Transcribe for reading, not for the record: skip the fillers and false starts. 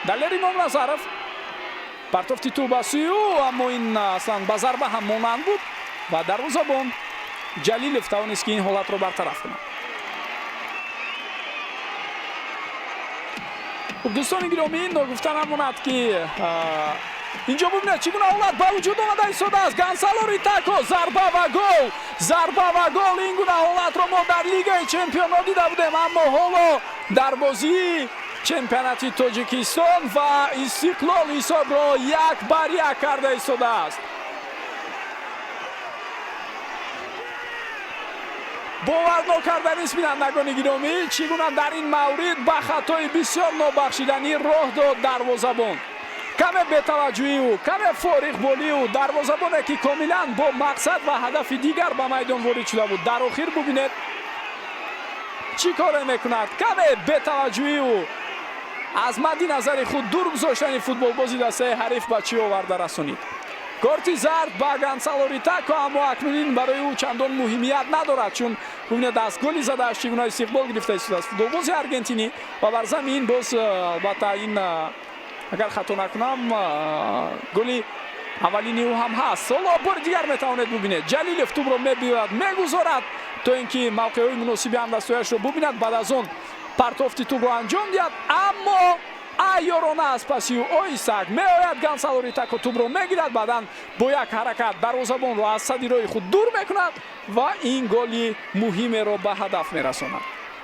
Далеринон Назаров партофти ту ба сӯи ӯ, аммо ин аслан ба зарба ҳам монанд буд ва дарвозабон Ҷалилов тавонист ки ин ҳолатро бартараф кунад. дӯстони гиромӣ, ногуфта намонад ки инҷо бубинед чӣ гуна ҳолат ба вуҷуд омада истодааст. Гонсало Ритако зарба ва гол, зарба ва гол. Ин гуна ҳолатро мо дар Лигаи Чемпионҳо дида будем, аммо ҳоло дар бозии чемпионати Тоҷикистон ва Истиқлол ҳисобро 1-1 карда истодааст. бовар нокарданист бинандагони гиромӣ, чӣ гуна дар ин маврид ба хатои бисёр нобахшиданӣ роҳ дод дарвозабон. каме бетаваҷҷӯҳӣ, каме фориғболию дарвозабоне ки комилан бо мақсад ва ҳадафи дигар ба майдон ворид шуда буд. Дар охир бубинед чӣ коре мекунад. Каме бетаваҷҷӯҳию аз мадди назари худ дур гузоштани футболбози дастаи ҳариф ба чӣ оварда расонид. корти зард ба Гонсало Ритако, аммо акнун ин барои ӯ чандон муҳимият надорад, чун бубинед аз голи задааш чӣ гуна истиқбол гирифта истодааст футболбози аргентинӣ ва бар замин боз албатта ин агар хато накунам голи аввалини ӯ ҳам ҳаст. ҳоло бори дигар метавонед бубинед Ҷалилов тӯбро мебиёяд, мегузорад то ин ки мавқеҳои муносиби ҳамдастҳояшро бубинад, баъд аз он партофти тӯбро анҷом диҳад, аммо айёрона аз паси ӯ оҳистак меояд. Гонсало Ритако тӯбро мегирад, баъдан бо як ҳаракат дарвозабонро аз садирои худ дур мекунад ва ин голи муҳимеро ба ҳадаф мерасонад.